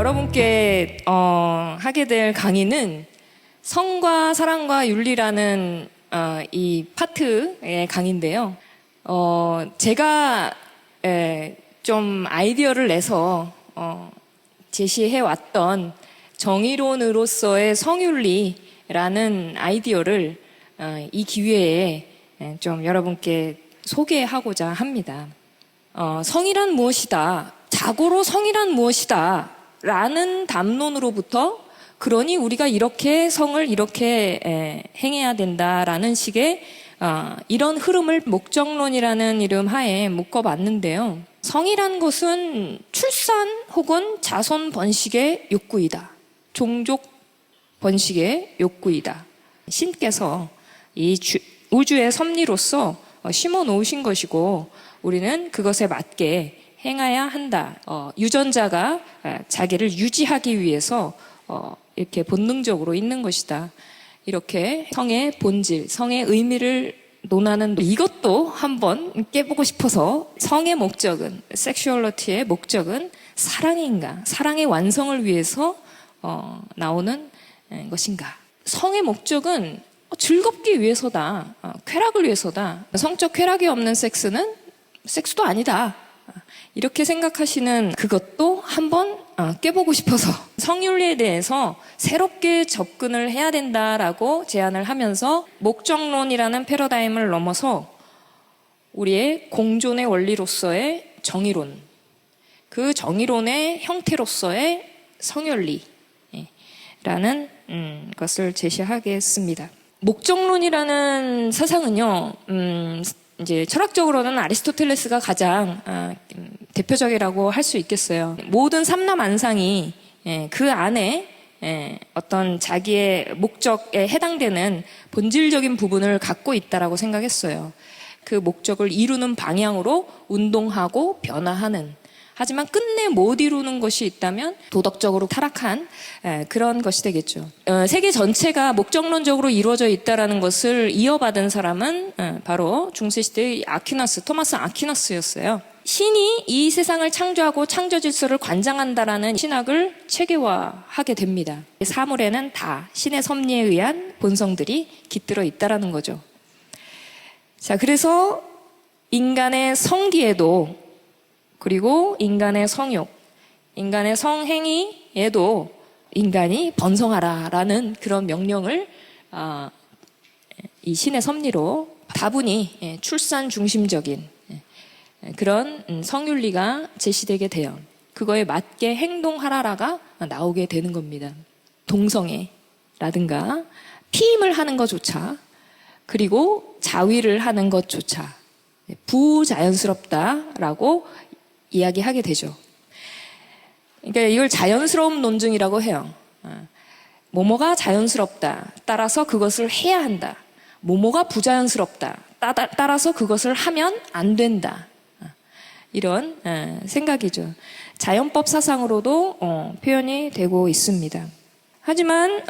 여러분께 하게 될 강의는 성과 사랑과 윤리라는 이 파트의 강의인데요. 제가 좀 아이디어를 내서 제시해 왔던 정의론으로서의 성윤리라는 아이디어를 이 기회에 좀 여러분께 소개하고자 합니다. 성이란 무엇이다, 자고로 성이란 무엇이다 라는 담론으로부터 그러니 우리가 이렇게 성을 이렇게 행해야 된다라는 식의 이런 흐름을 목적론이라는 이름 하에 묶어봤는데요. 성이란 것은 출산 혹은 자손 번식의 욕구이다. 종족 번식의 욕구이다. 신께서 이 우주의 섭리로서 심어 놓으신 것이고 우리는 그것에 맞게 행해야 한다. 유전자가 자기를 유지하기 위해서 이렇게 본능적으로 있는 것이다. 이렇게 성의 본질, 성의 의미를 논하는 이것도 한번 깨보고 싶어서 성의 목적은, 섹슈얼리티의 목적은 사랑인가? 사랑의 완성을 위해서 나오는 것인가? 성의 목적은 즐겁기 위해서다. 쾌락을 위해서다. 성적 쾌락이 없는 섹스는 섹스도 아니다. 이렇게 생각하시는 그것도 한번 깨보고 싶어서 성윤리에 대해서 새롭게 접근을 해야 된다라고 제안을 하면서 목적론이라는 패러다임을 넘어서 우리의 공존의 원리로서의 정의론, 그 정의론의 형태로서의 성윤리라는 것을 제시하겠습니다. 목적론이라는 사상은요, 이제 철학적으로는 아리스토텔레스가 가장 대표적이라고 할 수 있겠어요. 모든 삼라만상이 그 안에 어떤 자기의 목적에 해당되는 본질적인 부분을 갖고 있다라고 생각했어요. 그 목적을 이루는 방향으로 운동하고 변화하는, 하지만 끝내 못 이루는 것이 있다면 도덕적으로 타락한 그런 것이 되겠죠. 세계 전체가 목적론적으로 이루어져 있다는 것을 이어받은 사람은 바로 중세시대의 토마스 아퀴나스였어요. 신이 이 세상을 창조하고 창조 질서를 관장한다라는 신학을 체계화하게 됩니다. 사물에는 다 신의 섭리에 의한 본성들이 깃들어 있다는 거죠. 자, 그래서 인간의 성기에도, 그리고 인간의 성욕, 인간의 성행위에도 인간이 번성하라라는 그런 명령을 이 신의 섭리로 다분히 출산 중심적인 그런 성윤리가 제시되게 그거에 맞게 행동하라가 나오게 되는 겁니다. 동성애라든가 피임을 하는 것조차, 그리고 자위를 하는 것조차 부자연스럽다라고 이야기하게 되죠. 그러니까 이걸 자연스러움 논증이라고 해요. 뭐뭐가 자연스럽다, 따라서 그것을 해야 한다. 뭐뭐가 부자연스럽다, 따라서 그것을 하면 안 된다. 이런 생각이죠. 자연법 사상으로도 표현이 되고 있습니다. 하지만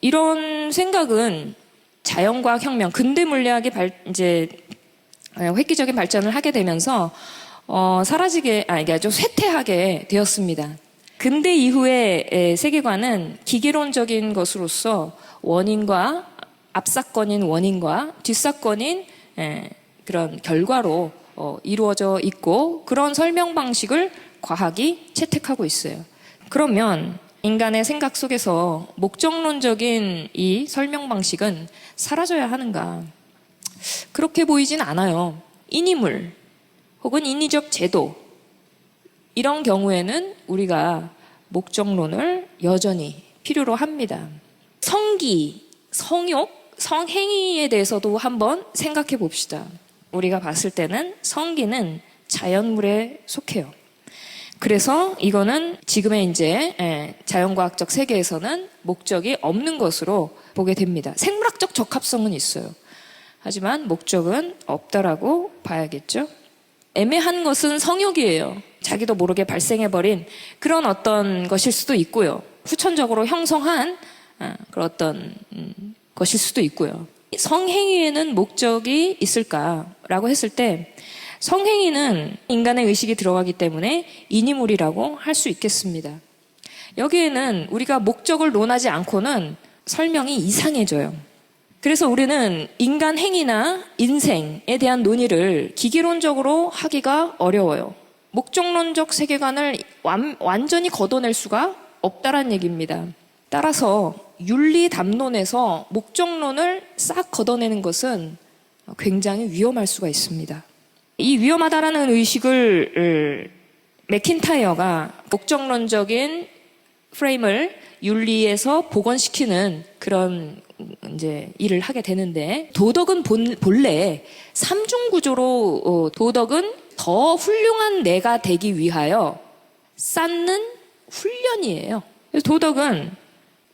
이런 생각은 자연과학 혁명, 근대 물리학이 이제 획기적인 발전을 하게 되면서 아주 쇠퇴하게 되었습니다. 근대 이후의 세계관은 기계론적인 것으로서 앞사건인 원인과 뒷사건인 그런 결과로 이루어져 있고, 그런 설명 방식을 과학이 채택하고 있어요. 그러면 인간의 생각 속에서 목적론적인 이 설명 방식은 사라져야 하는가? 그렇게 보이진 않아요. 인위물 혹은 인위적 제도, 이런 경우에는 우리가 목적론을 여전히 필요로 합니다. 성기, 성욕, 성행위에 대해서도 한번 생각해 봅시다. 우리가 봤을 때는 성기는 자연물에 속해요. 그래서 이거는 지금의 이제 자연과학적 세계에서는 목적이 없는 것으로 보게 됩니다. 생물학적 적합성은 있어요. 하지만 목적은 없다라고 봐야겠죠. 애매한 것은 성욕이에요. 자기도 모르게 발생해버린 그런 어떤 것일 수도 있고요. 후천적으로 형성한 그런 어떤 것일 수도 있고요. 성행위에는 목적이 있을까라고 했을 때 성행위는 인간의 의식이 들어가기 때문에 인이물이라고 할 수 있겠습니다. 여기에는 우리가 목적을 논하지 않고는 설명이 이상해져요. 그래서 우리는 인간 행위나 인생에 대한 논의를 기계론적으로 하기가 어려워요. 목적론적 세계관을 완전히 걷어낼 수가 없다란 얘기입니다. 따라서 윤리담론에서 목적론을 싹 걷어내는 것은 굉장히 위험할 수가 있습니다. 이 위험하다라는 의식을 맥킨타이어가 목적론적인 프레임을 윤리에서 복원시키는 그런 이제 일을 하게 되는데, 도덕은 본래 삼중구조로 도덕은 더 훌륭한 내가 되기 위하여 쌓는 훈련이에요. 그래서 도덕은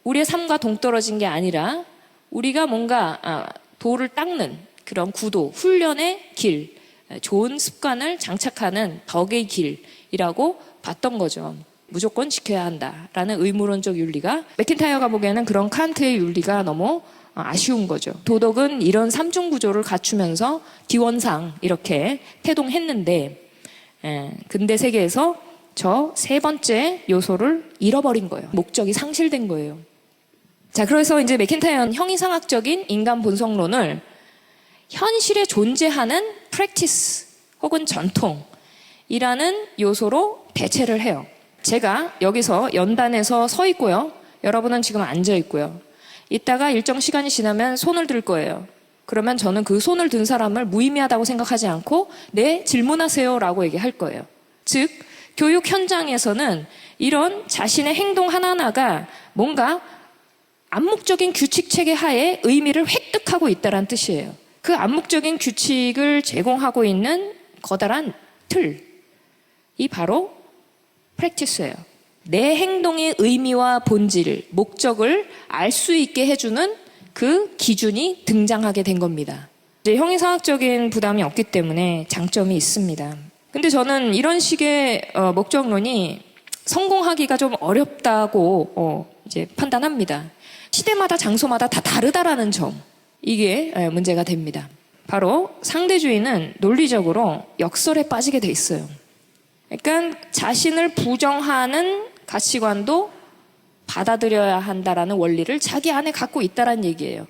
우리의 삶과 동떨어진 게 아니라 우리가 뭔가 도를 닦는 그런 구도, 훈련의 길, 좋은 습관을 장착하는 덕의 길이라고 봤던 거죠. 무조건 지켜야 한다라는 의무론적 윤리가, 맥킨타이어가 보기에는 그런 칸트의 윤리가 너무 아쉬운 거죠. 도덕은 이런 삼중 구조를 갖추면서 기원상 이렇게 태동했는데, 근대 세계에서 저 세 번째 요소를 잃어버린 거예요. 목적이 상실된 거예요. 자, 그래서 이제 맥킨타이어는 형이상학적인 인간 본성론을 현실에 존재하는 프랙티스 혹은 전통이라는 요소로 대체를 해요. 제가 여기서 연단에서 서 있고요. 여러분은 지금 앉아 있고요. 이따가 일정 시간이 지나면 손을 들 거예요. 그러면 저는 그 손을 든 사람을 무의미하다고 생각하지 않고 네, 질문하세요 라고 얘기할 거예요. 즉, 교육 현장에서는 이런 자신의 행동 하나하나가 뭔가 암묵적인 규칙 체계 하에 의미를 획득하고 있다는 뜻이에요. 그 암묵적인 규칙을 제공하고 있는 커다란 틀이 바로 프랙티스예요. 내 행동의 의미와 본질, 목적을 알 수 있게 해주는 그 기준이 등장하게 된 겁니다. 이제 형이상학적인 부담이 없기 때문에 장점이 있습니다. 근데 저는 이런 식의 목적론이 성공하기가 좀 어렵다고 이제 판단합니다. 시대마다 장소마다 다 다르다라는 점, 이게 문제가 됩니다. 바로 상대주의는 논리적으로 역설에 빠지게 돼 있어요. 그러니까 자신을 부정하는 가치관도 받아들여야 한다라는 원리를 자기 안에 갖고 있다라는 얘기예요.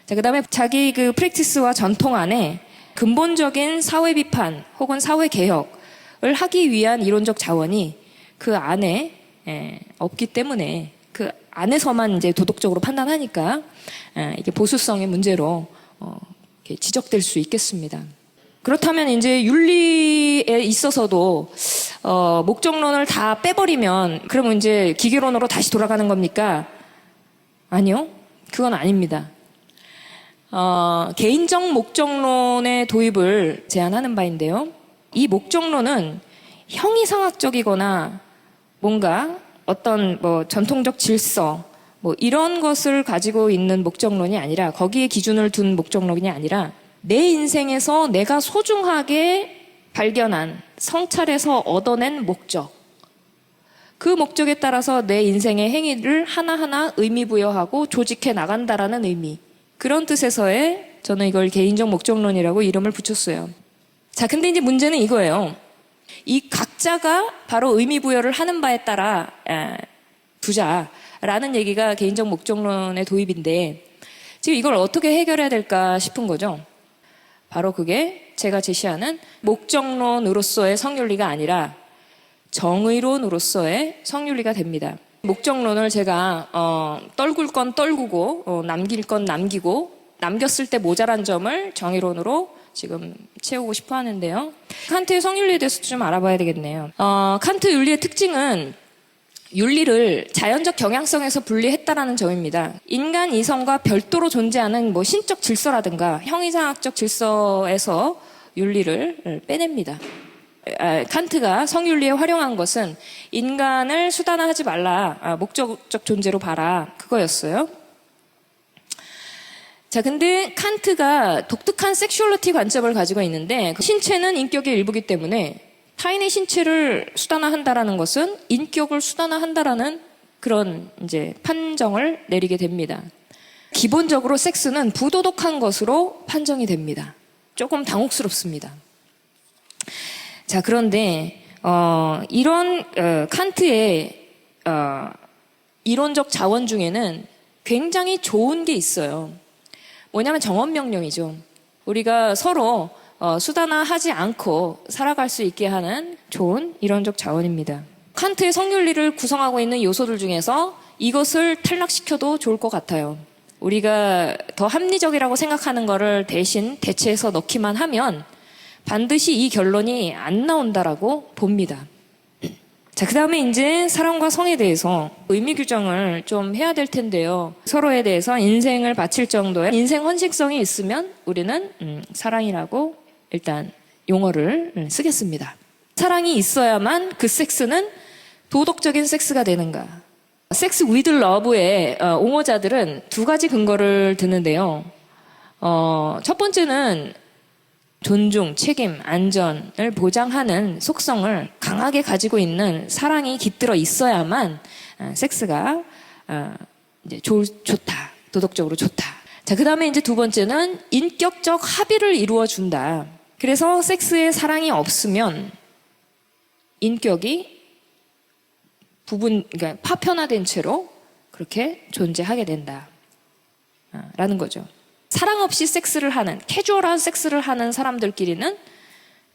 자, 그다음에 자기 그 프랙티스와 전통 안에 근본적인 사회 비판 혹은 사회 개혁을 하기 위한 이론적 자원이 그 안에 없기 때문에 그 안에서만 이제 도덕적으로 판단하니까 이게 보수성의 문제로 이렇게 지적될 수 있겠습니다. 그렇다면 이제 윤리에 있어서도 목적론을 다 빼버리면 그러면 이제 기계론으로 다시 돌아가는 겁니까? 아니요, 그건 아닙니다. 개인적 목적론의 도입을 제안하는 바인데요. 이 목적론은 형이상학적이거나 뭔가 어떤 전통적 질서 이런 것을 가지고 있는 목적론이 아니라, 거기에 기준을 둔 목적론이 아니라 내 인생에서 내가 소중하게 발견한 성찰에서 얻어낸 목적, 그 목적에 따라서 내 인생의 행위를 하나하나 의미부여하고 조직해 나간다라는 의미, 그런 뜻에서의 저는 이걸 개인적 목적론이라고 이름을 붙였어요. 자, 근데 이제 문제는 이거예요. 이 각자가 바로 의미부여를 하는 바에 따라 두자라는 얘기가 개인적 목적론의 도입인데, 지금 이걸 어떻게 해결해야 될까 싶은 거죠. 바로 그게 제가 제시하는 목적론으로서의 성윤리가 아니라 정의론으로서의 성윤리가 됩니다. 목적론을 제가 떨굴 건 떨구고 남길 건 남기고, 남겼을 때 모자란 점을 정의론으로 지금 채우고 싶어 하는데요. 칸트의 성윤리에 대해서도 좀 알아봐야 되겠네요. 칸트 윤리의 특징은 윤리를 자연적 경향성에서 분리했다라는 점입니다. 인간 이성과 별도로 존재하는 신적 질서라든가 형이상학적 질서에서 윤리를 빼냅니다. 칸트가 성윤리에 활용한 것은 인간을 수단화하지 말라, 목적적 존재로 봐라, 그거였어요. 자, 근데 칸트가 독특한 섹슈얼리티 관점을 가지고 있는데, 신체는 인격의 일부이기 때문에 타인의 신체를 수단화한다라는 것은 인격을 수단화한다라는 그런 이제 판정을 내리게 됩니다. 기본적으로 섹스는 부도덕한 것으로 판정이 됩니다. 조금 당혹스럽습니다. 자, 그런데 이런 칸트의 이론적 자원 중에는 굉장히 좋은 게 있어요. 뭐냐면 정언명령이죠. 우리가 서로 수단화하지 않고 살아갈 수 있게 하는 좋은 이론적 자원입니다. 칸트의 성윤리를 구성하고 있는 요소들 중에서 이것을 탈락시켜도 좋을 것 같아요. 우리가 더 합리적이라고 생각하는 거를 대신 대체해서 넣기만 하면 반드시 이 결론이 안 나온다라고 봅니다. 자, 그 다음에 이제 사랑과 성에 대해서 의미 규정을 좀 해야 될 텐데요. 서로에 대해서 인생을 바칠 정도의 인생 헌신성이 있으면 우리는 사랑이라고 일단 용어를 쓰겠습니다. 사랑이 있어야만 그 섹스는 도덕적인 섹스가 되는가. 섹스 위드 러브의 옹호자들은 두 가지 근거를 드는데요. 첫 번째는 존중, 책임, 안전을 보장하는 속성을 강하게 가지고 있는 사랑이 깃들어 있어야만 섹스가 이제 좋다, 도덕적으로 좋다. 자, 그 다음에 이제 두 번째는 인격적 합의를 이루어 준다. 그래서 섹스에 사랑이 없으면 인격이 그러니까 파편화된 채로 그렇게 존재하게 된다. 라는 거죠. 사랑 없이 섹스를 하는, 캐주얼한 섹스를 하는 사람들끼리는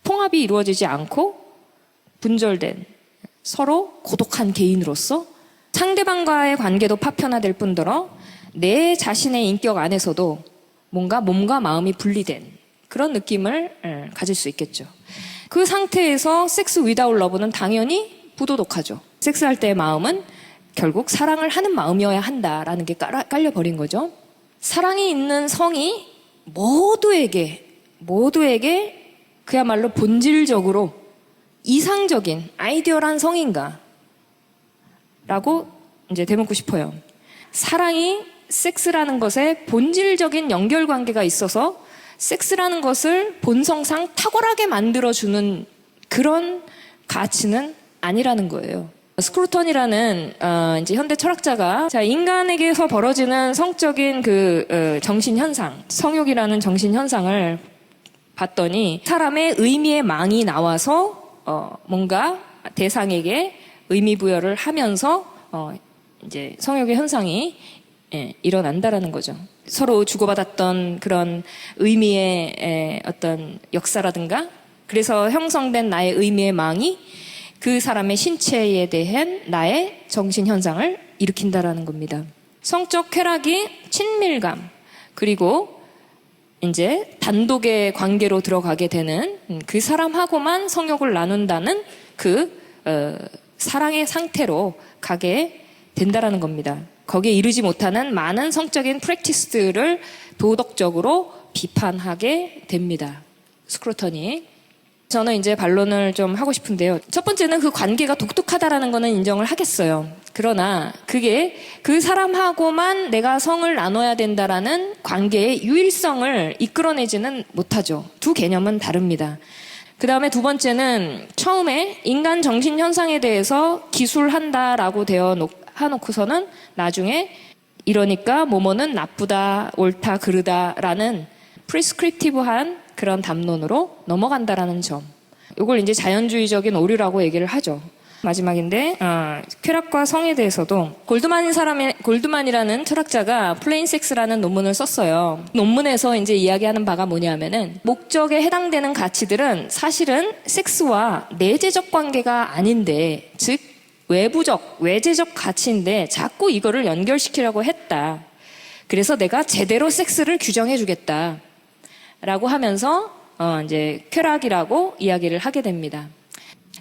통합이 이루어지지 않고 분절된 서로 고독한 개인으로서 상대방과의 관계도 파편화될 뿐더러 내 자신의 인격 안에서도 뭔가 몸과 마음이 분리된 그런 느낌을 가질 수 있겠죠. 그 상태에서 섹스 위다웃 러브는 당연히 부도덕하죠. 섹스할 때의 마음은 결국 사랑을 하는 마음이어야 한다라는 게 깔려버린 거죠. 사랑이 있는 성이 모두에게 그야말로 본질적으로 이상적인 아이디어란 성인가? 라고 이제 되묻고 싶어요. 사랑이 섹스라는 것에 본질적인 연결관계가 있어서 섹스라는 것을 본성상 탁월하게 만들어주는 그런 가치는 아니라는 거예요. 스크루턴이라는 이제 현대 철학자가 인간에게서 벌어지는 성적인 정신 현상, 성욕이라는 정신 현상을 봤더니 사람의 의미의 망이 나와서 뭔가 대상에게 의미 부여를 하면서 이제 성욕의 현상이 일어난다라는 거죠. 서로 주고받았던 그런 의미의 어떤 역사라든가, 그래서 형성된 나의 의미의 망이 그 사람의 신체에 대한 나의 정신 현상을 일으킨다라는 겁니다. 성적 쾌락이 친밀감, 그리고 이제 단독의 관계로 들어가게 되는 그 사람하고만 성욕을 나눈다는 사랑의 상태로 가게 된다라는 겁니다. 거기에 이르지 못하는 많은 성적인 프랙티스들을 도덕적으로 비판하게 됩니다. 스크루턴이. 저는 이제 반론을 좀 하고 싶은데요. 첫 번째는 그 관계가 독특하다라는 거는 인정을 하겠어요. 그러나 그게 그 사람하고만 내가 성을 나눠야 된다라는 관계의 유일성을 이끌어내지는 못하죠. 두 개념은 다릅니다. 그 다음에 두 번째는 처음에 인간 정신 현상에 대해서 기술한다라고 해놓고서는 나중에 이러니까 뭐뭐는 나쁘다, 옳다, 그르다라는 프리스크립티브한 그런 담론으로 넘어간다라는 점. 이걸 이제 자연주의적인 오류라고 얘기를 하죠. 마지막인데 쾌락과 성에 대해서도 골드만이라는 철학자가 플레인 섹스라는 논문을 썼어요. 논문에서 이제 이야기하는 바가 뭐냐면은 목적에 해당되는 가치들은 사실은 섹스와 내재적 관계가 아닌데, 즉 외제적 가치인데 자꾸 이거를 연결시키려고 했다. 그래서 내가 제대로 섹스를 규정해 주겠다. 라고 하면서 이제 쾌락이라고 이야기를 하게 됩니다.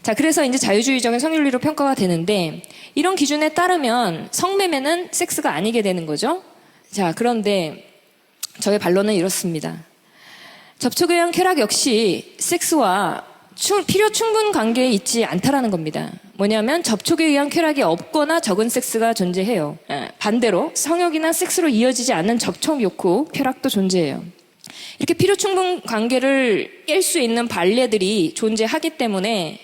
자, 그래서 이제 자유주의적인 성윤리로 평가가 되는데, 이런 기준에 따르면 성매매는 섹스가 아니게 되는 거죠. 자, 그런데 저의 반론은 이렇습니다. 접촉에 의한 쾌락 역시 섹스와 필요 충분 관계에 있지 않다라는 겁니다. 뭐냐면 접촉에 의한 쾌락이 없거나 적은 섹스가 존재해요. 반대로 성욕이나 섹스로 이어지지 않는 접촉 욕구, 쾌락도 존재해요. 이렇게 필요 충분 관계를 깰 수 있는 발레들이 존재하기 때문에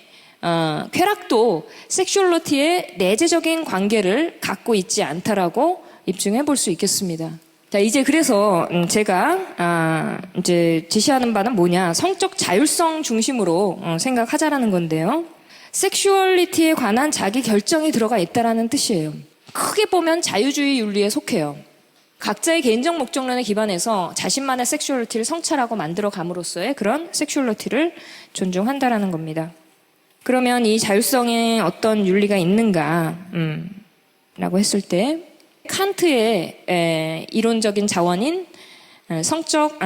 쾌락도 섹슈얼리티의 내재적인 관계를 갖고 있지 않다라고 입증해 볼 수 있겠습니다. 자, 이제 그래서 제가 이제 제시하는 바는 뭐냐? 성적 자율성 중심으로 생각하자라는 건데요. 섹슈얼리티에 관한 자기 결정이 들어가 있다라는 뜻이에요. 크게 보면 자유주의 윤리에 속해요. 각자의 개인적 목적론에 기반해서 자신만의 섹슈얼리티를 성찰하고 만들어 감으로써의 그런 섹슈얼리티를 존중한다라는 겁니다. 그러면 이 자율성에 어떤 윤리가 있는가? 라고 했을 때 칸트의 이론적인 자원인 성적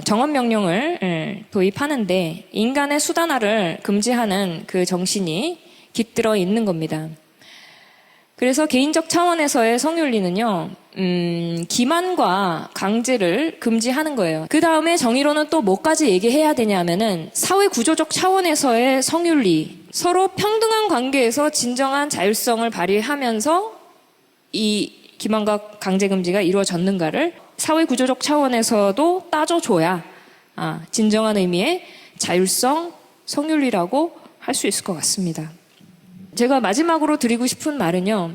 정언 명령을 도입하는데 인간의 수단화를 금지하는 그 정신이 깃들어 있는 겁니다. 그래서 개인적 차원에서의 성윤리는요, 기만과 강제를 금지하는 거예요. 그 다음에 정의로는 또 뭐까지 얘기해야 되냐 하면은 사회 구조적 차원에서의 성윤리, 서로 평등한 관계에서 진정한 자율성을 발휘하면서 이 기만과 강제 금지가 이루어졌는가를 사회 구조적 차원에서도 따져줘야 진정한 의미의 자율성, 성윤리라고 할 수 있을 것 같습니다. 제가 마지막으로 드리고 싶은 말은요.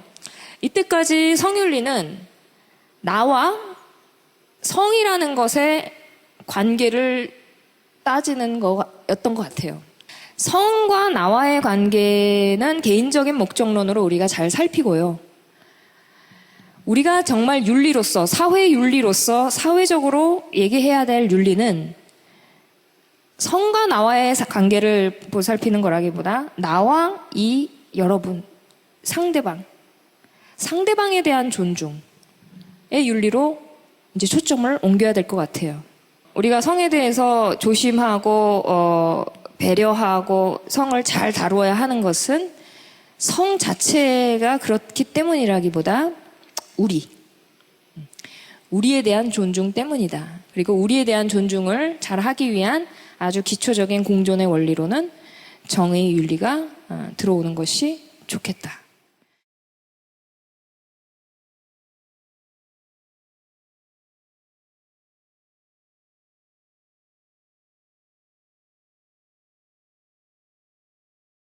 이때까지 성윤리는 나와 성이라는 것의 관계를 따지는 거였던 것 같아요. 성과 나와의 관계는 개인적인 목적론으로 우리가 잘 살피고요. 우리가 정말 윤리로서, 사회 윤리로서 사회적으로 얘기해야 될 윤리는 성과 나와의 관계를 보살피는 거라기보다 나와 이 여러분, 상대방에 대한 존중의 윤리로 이제 초점을 옮겨야 될 것 같아요. 우리가 성에 대해서 조심하고 배려하고 성을 잘 다루어야 하는 것은 성 자체가 그렇기 때문이라기보다 우리에 대한 존중 때문이다. 그리고 우리에 대한 존중을 잘 하기 위한 아주 기초적인 공존의 원리로는 정의의 윤리가 들어오는 것이 좋겠다.